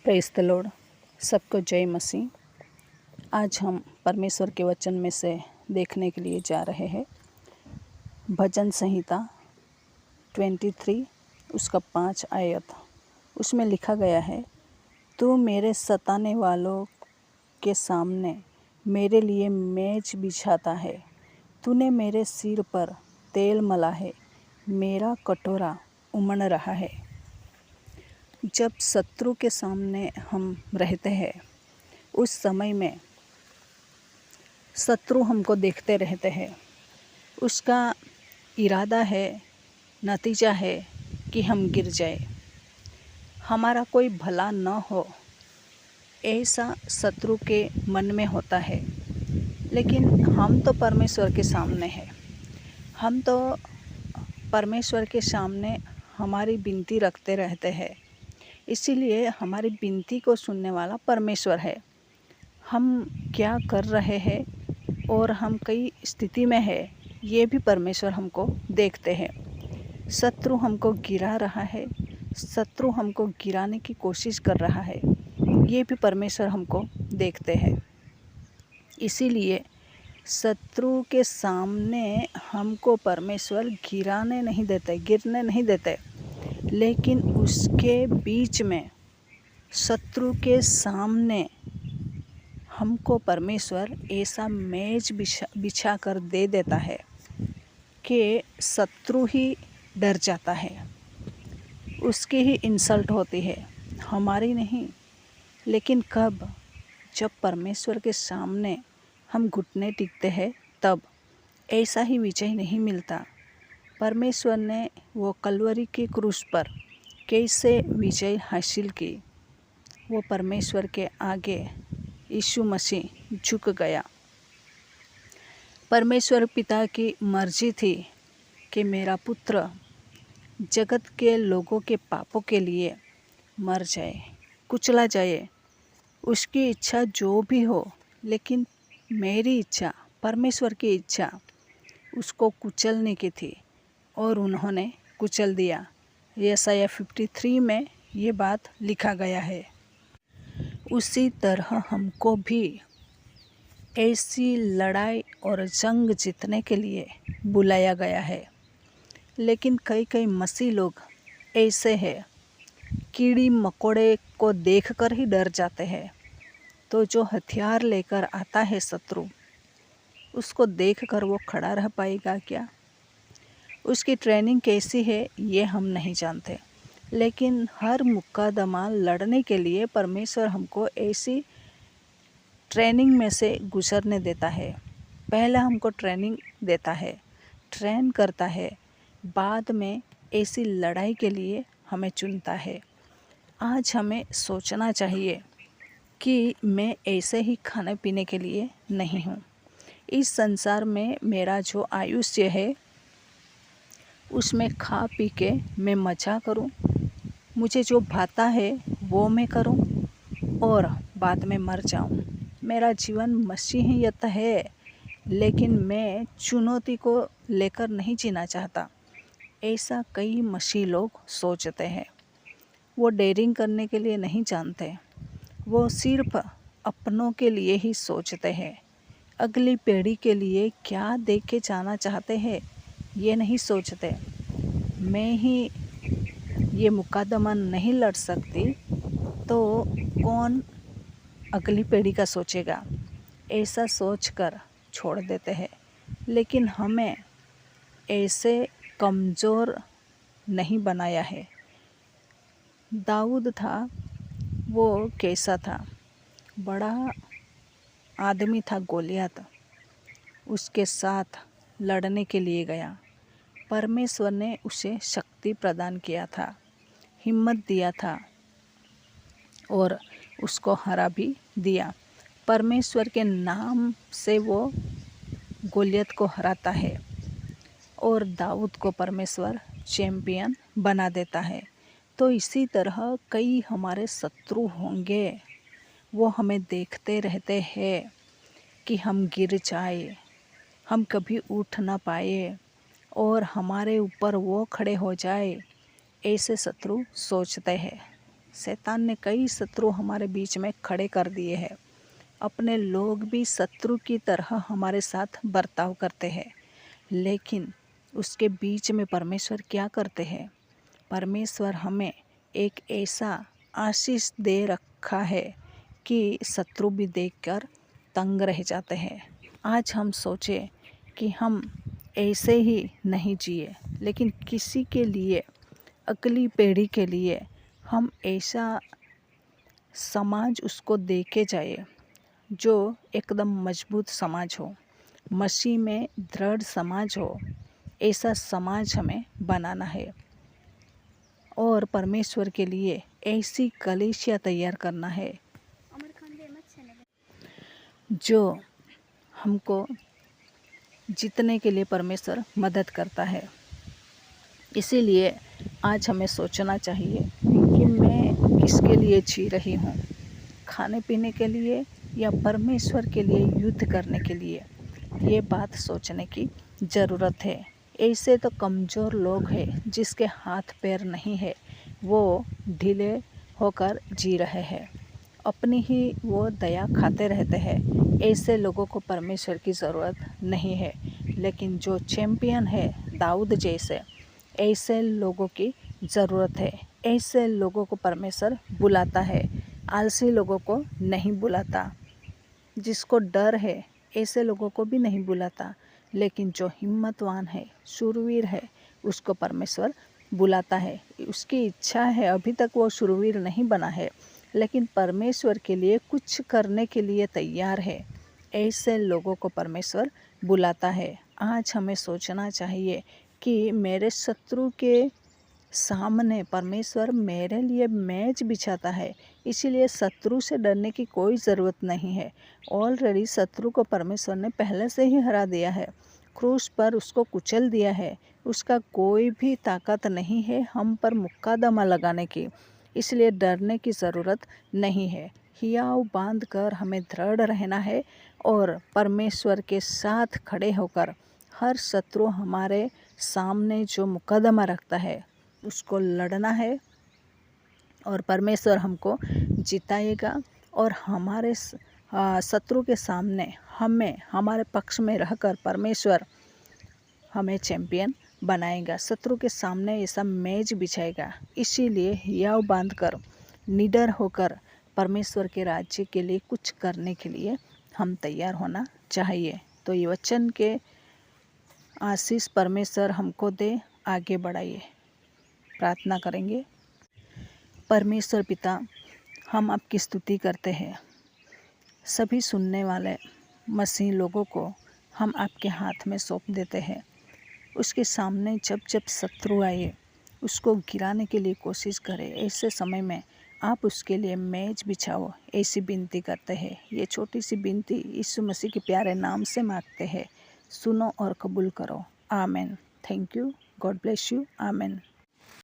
Praise the Lord. सबको जय मसीह। आज हम परमेश्वर के वचन में से देखने के लिए जा रहे हैं भजन संहिता 23 उसका 5 आयत। उसमें लिखा गया है, तू मेरे सताने वालों के सामने मेरे लिए मेज बिछाता है, तूने मेरे सिर पर तेल मला है, मेरा कटोरा उमड़ रहा है। जब शत्रु के सामने हम रहते हैं उस समय में शत्रु हमको देखते रहते हैं। उसका इरादा है, नतीजा है कि हम गिर जाए, हमारा कोई भला न हो, ऐसा शत्रु के मन में होता है। लेकिन हम तो परमेश्वर के सामने हैं। हम तो परमेश्वर के सामने हमारी विनती रखते रहते हैं। इसीलिए हमारी विनती को सुनने वाला परमेश्वर है। हम क्या कर रहे हैं और हम कई स्थिति में है, ये भी परमेश्वर हमको देखते हैं। शत्रु हमको गिरा रहा है, शत्रु हमको गिराने की कोशिश कर रहा है, ये भी परमेश्वर हमको देखते हैं। इसीलिए शत्रु के सामने हमको परमेश्वर गिराने नहीं देते, गिरने नहीं देते, लेकिन उसके बीच में शत्रु के सामने हमको परमेश्वर ऐसा मेज बिछा कर दे देता है कि शत्रु ही डर जाता है, उसकी ही इंसल्ट होती है, हमारी नहीं। लेकिन कब? जब परमेश्वर के सामने हम घुटने टेकते हैं तब। ऐसा ही विजय नहीं मिलता। परमेश्वर ने वो कलवरी की क्रूस पर कैसे विजय हासिल की, वो परमेश्वर के आगे यीशु मसीह झुक गया। परमेश्वर पिता की मर्जी थी कि मेरा पुत्र जगत के लोगों के पापों के लिए मर जाए, कुचला जाए। उसकी इच्छा जो भी हो, लेकिन मेरी इच्छा, परमेश्वर की इच्छा उसको कुचलने की थी और उन्होंने कुचल दिया। यशायाह 53 में ये बात लिखा गया है। उसी तरह हमको भी ऐसी लड़ाई और जंग जीतने के लिए बुलाया गया है। लेकिन कई मसीह लोग ऐसे हैं, कीड़ी मकोड़े को देखकर ही डर जाते हैं। तो जो हथियार लेकर आता है शत्रु, उसको देखकर वो खड़ा रह पाएगा क्या? उसकी ट्रेनिंग कैसी है ये हम नहीं जानते। लेकिन हर मुकदमा लड़ने के लिए परमेश्वर हमको ऐसी ट्रेनिंग में से गुजरने देता है। पहले हमको ट्रेनिंग देता है, ट्रेन करता है, बाद में ऐसी लड़ाई के लिए हमें चुनता है। आज हमें सोचना चाहिए कि मैं ऐसे ही खाने पीने के लिए नहीं हूँ। इस संसार में मेरा जो आयुष्य है उसमें खा पी के मैं मज़ा करूं, मुझे जो भाता है वो मैं करूं और बाद में मर जाऊं। मेरा जीवन मसीहियत है, लेकिन मैं चुनौती को लेकर नहीं जीना चाहता। ऐसा कई मसीह लोग सोचते हैं। वो डेयरिंग करने के लिए नहीं जानते, वो सिर्फ अपनों के लिए ही सोचते हैं। अगली पीढ़ी के लिए क्या दे के जाना चाहते हैं ये नहीं सोचते। मैं ही ये मुकदमा नहीं लड़ सकती तो कौन अगली पीढ़ी का सोचेगा, ऐसा सोचकर छोड़ देते हैं। लेकिन हमें ऐसे कमज़ोर नहीं बनाया है। दाऊद था, वो कैसा था? बड़ा आदमी था गोलियत, उसके साथ लड़ने के लिए गया। परमेश्वर ने उसे शक्ति प्रदान किया था, हिम्मत दिया था और उसको हरा भी दिया। परमेश्वर के नाम से वो गोलियत को हराता है और दाऊद को परमेश्वर चैम्पियन बना देता है। तो इसी तरह कई हमारे शत्रु होंगे, वो हमें देखते रहते हैं कि हम गिर जाए, हम कभी उठ ना पाए और हमारे ऊपर वो खड़े हो जाए। ऐसे शत्रु सोचते हैं। शैतान ने कई शत्रु हमारे बीच में खड़े कर दिए हैं। अपने लोग भी शत्रु की तरह हमारे साथ बर्ताव करते हैं, लेकिन उसके बीच में परमेश्वर क्या करते हैं? परमेश्वर हमें एक ऐसा आशीष दे रखा है कि शत्रु भी देखकर तंग रह जाते हैं। आज हम सोचें कि हम ऐसे ही नहीं जिए, लेकिन किसी के लिए, अगली पीढ़ी के लिए हम ऐसा समाज उसको दे के जाए जो एकदम मजबूत समाज हो, मसीह में दृढ़ समाज हो। ऐसा समाज हमें बनाना है और परमेश्वर के लिए ऐसी कलीसिया तैयार करना है जो हमको जीतने के लिए परमेश्वर मदद करता है। इसीलिए आज हमें सोचना चाहिए कि मैं किसके लिए जी रही हूँ, खाने पीने के लिए या परमेश्वर के लिए युद्ध करने के लिए। ये बात सोचने की ज़रूरत है। ऐसे तो कमज़ोर लोग हैं जिसके हाथ पैर नहीं है, वो ढीले होकर जी रहे हैं, अपनी ही वो दया खाते रहते हैं। ऐसे लोगों को परमेश्वर की ज़रूरत नहीं है, लेकिन जो चैम्पियन है दाऊद जैसे, ऐसे लोगों की ज़रूरत है। ऐसे लोगों को परमेश्वर बुलाता है, आलसी लोगों को नहीं बुलाता। जिसको डर है ऐसे लोगों को भी नहीं बुलाता, लेकिन जो हिम्मतवान है, शूरवीर है, उसको परमेश्वर बुलाता है। उसकी इच्छा है, अभी तक वो शूरवीर नहीं बना है, लेकिन परमेश्वर के लिए कुछ करने के लिए तैयार है। ऐसे लोगों को परमेश्वर बुलाता है। आज हमें सोचना चाहिए कि मेरे शत्रु के सामने परमेश्वर मेरे लिए मेज बिछाता है, इसीलिए शत्रु से डरने की कोई ज़रूरत नहीं है। ऑलरेडी शत्रु को परमेश्वर ने पहले से ही हरा दिया है, क्रूस पर उसको कुचल दिया है। उसका कोई भी ताकत नहीं है हम पर मुक्कादमा लगाने की, इसलिए डरने की ज़रूरत नहीं है। हियाव बांध कर हमें दृढ़ रहना है और परमेश्वर के साथ खड़े होकर हर शत्रु हमारे सामने जो मुकदमा रखता है उसको लड़ना है और परमेश्वर हमको जिताएगा और हमारे शत्रु के सामने हमें हमारे पक्ष में रहकर परमेश्वर हमें चैम्पियन बनाएगा, शत्रु के सामने ऐसा मेज बिछाएगा। इसीलिए हियाव बांधकर निडर होकर परमेश्वर के राज्य के लिए कुछ करने के लिए हम तैयार होना चाहिए। तो ये वचन के आशीष परमेश्वर हमको दे, आगे बढ़ाइए। प्रार्थना करेंगे। परमेश्वर पिता, हम आपकी स्तुति करते हैं। सभी सुनने वाले मसीह लोगों को हम आपके हाथ में सौंप देते हैं। उसके सामने जब जब शत्रु आए उसको गिराने के लिए कोशिश करे, ऐसे समय में आप उसके लिए मेज बिछाओ, ऐसी विनती करते हैं। ये छोटी सी विनती यीशु मसीह के प्यारे नाम से मांगते हैं। सुनो और कबूल करो। आमेन। Thank you. God bless you. Amen.